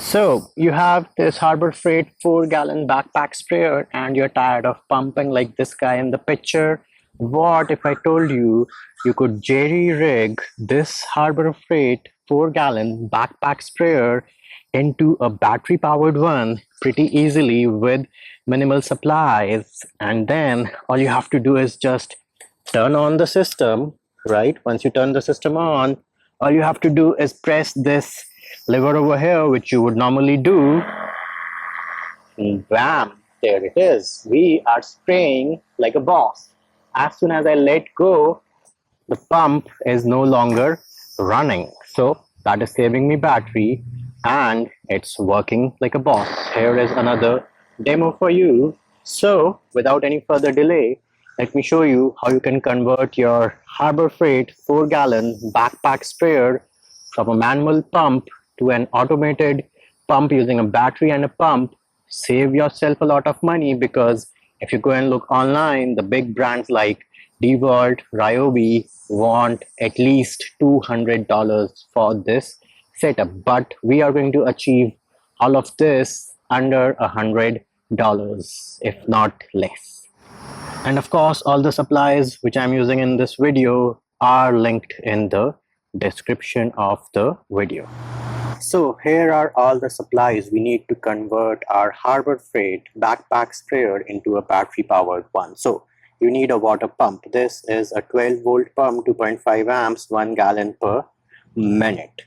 So you have this Harbor Freight 4-gallon backpack sprayer and you're tired of pumping like this guy in the picture. What if I told you you could jerry rig this Harbor Freight 4-gallon backpack sprayer into a battery powered one pretty easily with minimal supplies, and then all you have to do is just turn on the system, right? Once you turn the system on, all you have to do is press this lever over here, which you would normally do, and bam, there it is. We are spraying like a boss. As soon as I let go, the pump is no longer running. So that is saving me battery and it's working like a boss. Here is another demo for you. So without any further delay, let me show you how you can convert your Harbor Freight 4-gallon backpack sprayer from a manual pump to an automated pump using a battery and a pump. Save yourself a lot of money, because if you go and look online, the big brands like DeWalt, Ryobi want at least $200 for this setup, but we are going to achieve all of this under $100, if not less. And of course, all the supplies which I'm using in this video are linked in the description of the video. So here are all the supplies we need to convert our Harbor Freight backpack sprayer into a battery powered one. So you need a water pump. This is a 12-volt pump, 2.5 amps, 1 gallon per minute.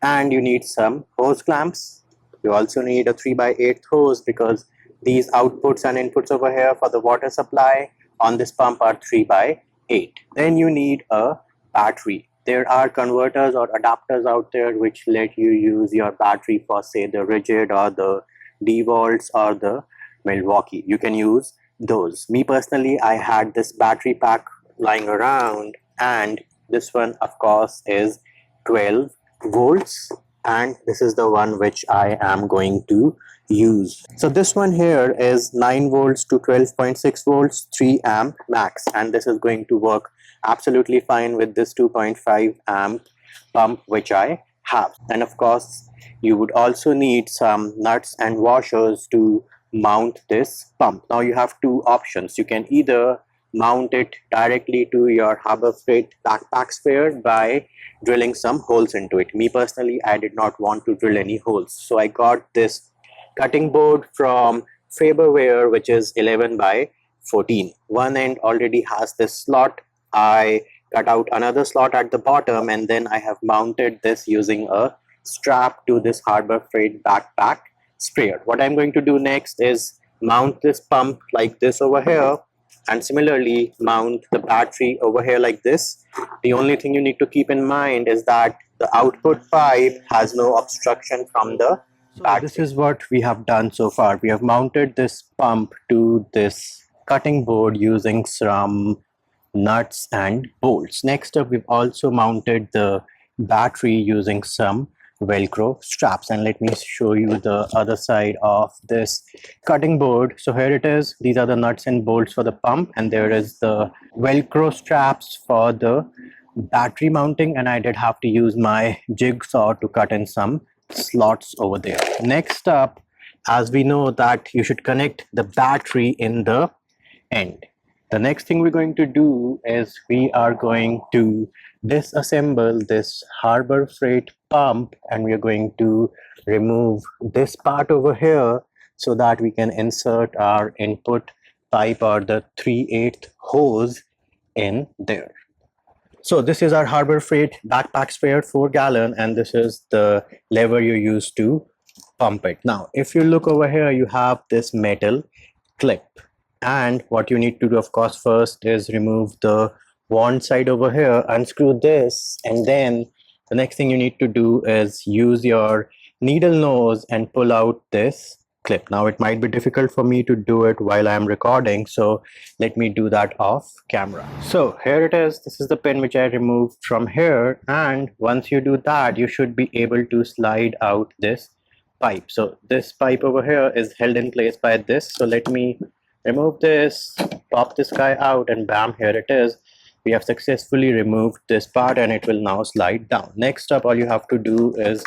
And you need some hose clamps. You also need a 3x8 hose, because these outputs and inputs over here for the water supply on this pump are 3x8. Then you need a battery. There are converters or adapters out there which let you use your battery for, say, the Rigid or the DeWalt's or the Milwaukee. You can use those. Me personally, I had this battery pack lying around, and this one of course is 12 volts, and this is the one which I am going to use. So this one here is 9 volts to 12.6 volts, 3 amp max, and this is going to work absolutely fine with this 2.5 amp pump which I have. And of course, you would also need some nuts and washers to mount this pump. Now you have two options. You can either mount it directly to your Harbor Freight backpack sprayer by drilling some holes into it. Me personally, I did not want to drill any holes, so I got this cutting board from Faberware, which is 11 by 14. One end already has this slot. I cut out another slot at the bottom, and then I have mounted this using a strap to this Harbor Freight backpack sprayer. What I'm going to do next is mount this pump like this over here, and similarly mount the battery over here like this. The only thing you need to keep in mind is that the output pipe has no obstruction from the battery. This is what we have done so far. We have mounted this pump to this cutting board using some nuts and bolts. Next up, we've also mounted the battery using some Velcro straps, and let me show you the other side of this cutting board. So here it is. These are the nuts and bolts for the pump, and there is the Velcro straps for the battery mounting, and I did have to use my jigsaw to cut in some slots over there. Next up, as we know that you should connect the battery in the end, the next thing we're going to do is we are going to disassemble this Harbor Freight pump, and we are going to remove this part over here so that we can insert our input pipe or the 3/8 hose in there. So this is our Harbor Freight backpack sprayer 4-gallon, and this is the lever you use to pump it. Now, if you look over here, you have this metal clip. And what you need to do, of course, first is remove the wand side over here, unscrew this, and then the next thing you need to do is use your needle nose and pull out this clip. Now, it might be difficult for me to do it while I'm recording, so let me do that off camera. So here it is. This is the pin which I removed from here, and once you do that, you should be able to slide out this pipe. So this pipe over here is held in place by this. So let me remove this, pop this guy out, and bam, here it is. we have successfully removed this part and it will now slide down. Next up, all you have to do is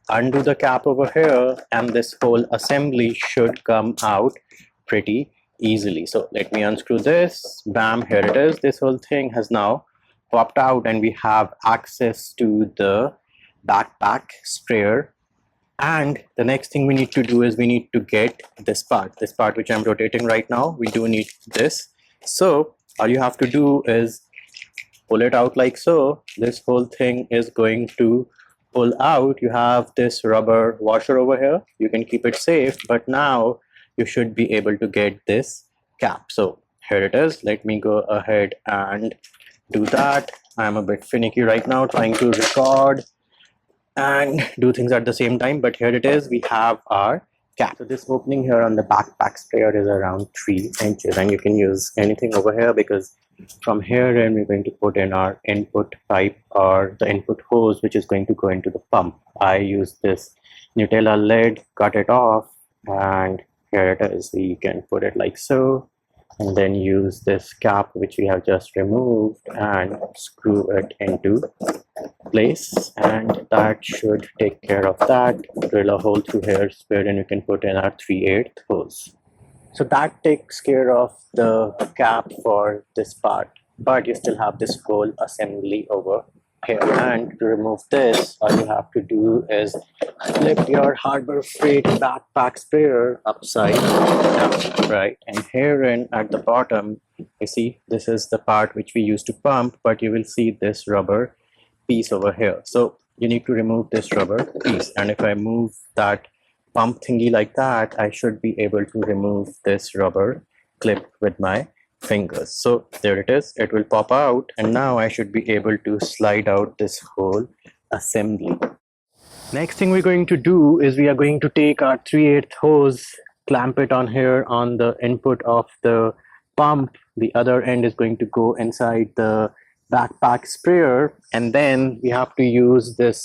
undo the cap over here, and this whole assembly should come out pretty easily. So let me unscrew this. Bam, here it is. This whole thing has now popped out and we have access to the backpack sprayer. And the next thing we need to do is we need to get this part which I'm rotating right now. We do need this. So all you have to do is pull it out like so. This whole thing is going to pull out. You have this rubber washer over here. You can keep it safe, but now you should be able to get this cap. So here it is. Let me go ahead and do that. I'm a bit finicky right now trying to record and do things at the same time, but here it is. We have our cap. So this opening here on the backpack sprayer is around 3 inches, and you can use anything over here because from here in we're going to put in our input pipe or the input hose, which is going to go into the pump. I use this Nutella lid, cut it off, and here it is. We can put it like so, and then use this cap which we have just removed and screw it into place, and that should take care of that. Drill a hole through here wherein you can put in our 3/8 hose. So that takes care of the cap for this part, but you still have this whole assembly over here. And to remove this, all you have to do is flip your Harbor Freight backpack sprayer upside down, right? And herein at the bottom, you see this is the part which we use to pump, but you will see this rubber piece over here. So you need to remove this rubber piece, and if I move that pump thingy like that, I should be able to remove this rubber clip with my fingers. So there it is. It will pop out, and now I should be able to slide out this whole assembly. Next thing we're going to do is we are going to take our 3/8 hose, clamp it on here on the input of the pump. The other end is going to go inside the backpack sprayer, and then we have to use this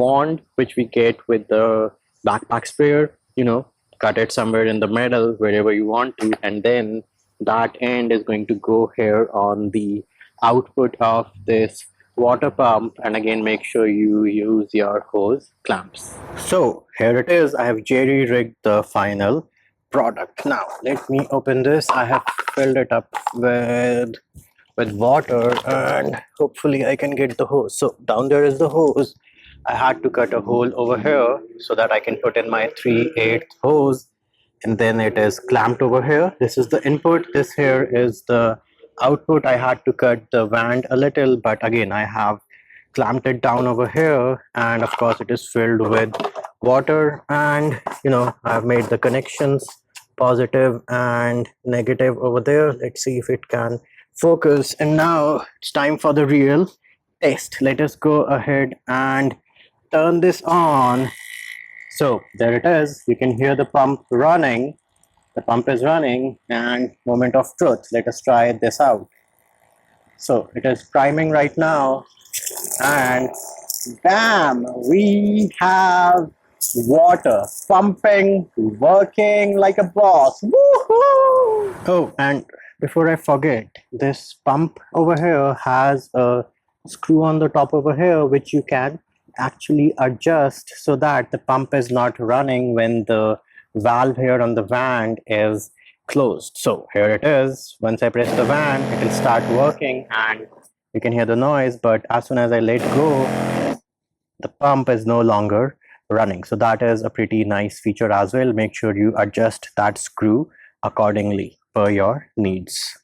wand which we get with the backpack sprayer. Cut it somewhere in the middle wherever you want to, and then that end is going to go here on the output of this water pump, and again make sure you use your hose clamps. So here it is. I have jerry rigged the final product. Now let me open this. I have filled it up with water, and hopefully I can get the hose. So down there is the hose. I had to cut a hole over here so that I can put in my 3/8 hose, and then it is clamped over here. This is the input. This here is the output. I had to cut the wand a little, but again I have clamped it down over here, and of course it is filled with water, and I've made the connections positive and negative over there. Let's see if it can focus. And now it's time for the real test. Let us go ahead and turn this on. So there it is. You can hear the pump running. The pump is running, and moment of truth. Let us try this out. So it is priming right now, and bam, we have water pumping, working like a boss. Woohoo! Oh, and before I forget, this pump over here has a screw on the top over here which you can actually adjust so that the pump is not running when the valve here on the wand is closed. So here it is. Once I press the wand, it will start working and you can hear the noise, but as soon as I let go, the pump is no longer running. So that is a pretty nice feature as well. Make sure you adjust that screw accordingly per your needs.